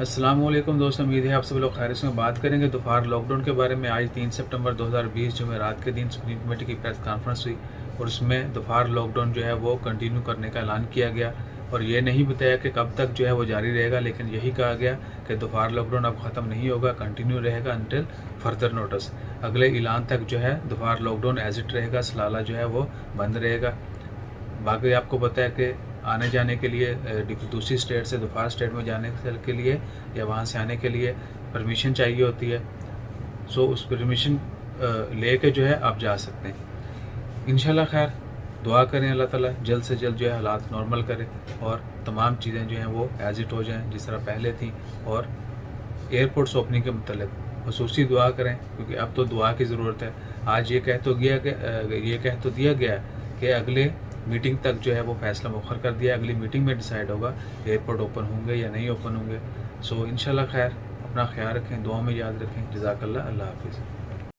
अस्सलाम वालेकुम दोस्तों, उम्मीद है आप सब लोग खैरियत से हैं। बात करेंगे दोपहर लॉकडाउन के बारे में। आज 3 सितंबर 2020 जुमेरात के दिन सुप्रीम कमेटी की प्रेस कॉन्फ्रेंस हुई और उसमें दोपहर लॉकडाउन जो है वो कंटिन्यू करने का ऐलान किया गया और ये नहीं बताया कि कब तक जो है वो जारी रहेगा, लेकिन यही कहा गया कि दोपहर लॉकडाउन अब ख़त्म नहीं होगा, कंटिन्यू रहेगा अनटिल फर्दर नोटिस। अगले ऐलान तक जो है दोपहर लॉकडाउन एज इट रहेगा, सलाला जो है वो बंद रहेगा। बाकी आपको पता है कि आने जाने के लिए दूसरी स्टेट से दोपहर स्टेट में जाने के लिए या वहाँ से आने के लिए परमिशन चाहिए होती है। सो उस परमिशन लेके जो है आप जा सकते हैं। इंशाल्लाह खैर दुआ करें अल्लाह ताला जल्द से जल्द जो है हालात नॉर्मल करे और तमाम चीज़ें जो हैं वो एज इट हो जाएं जिस तरह पहले थी। और एयरपोर्ट्स ओपनिंग के मतलब खसूसी दुआ करें, क्योंकि अब तो दुआ की ज़रूरत है। आज ये कह तो दिया गया कि अगले मीटिंग तक जो है वो फैसला मुखर कर दिया, अगली मीटिंग में डिसाइड होगा एयरपोर्ट ओपन होंगे या नहीं ओपन होंगे। सो इंशाल्लाह खैर अपना ख्याल रखें, दुआ में याद रखें। जज़ाकल्लाह, अल्लाह हाफिज़।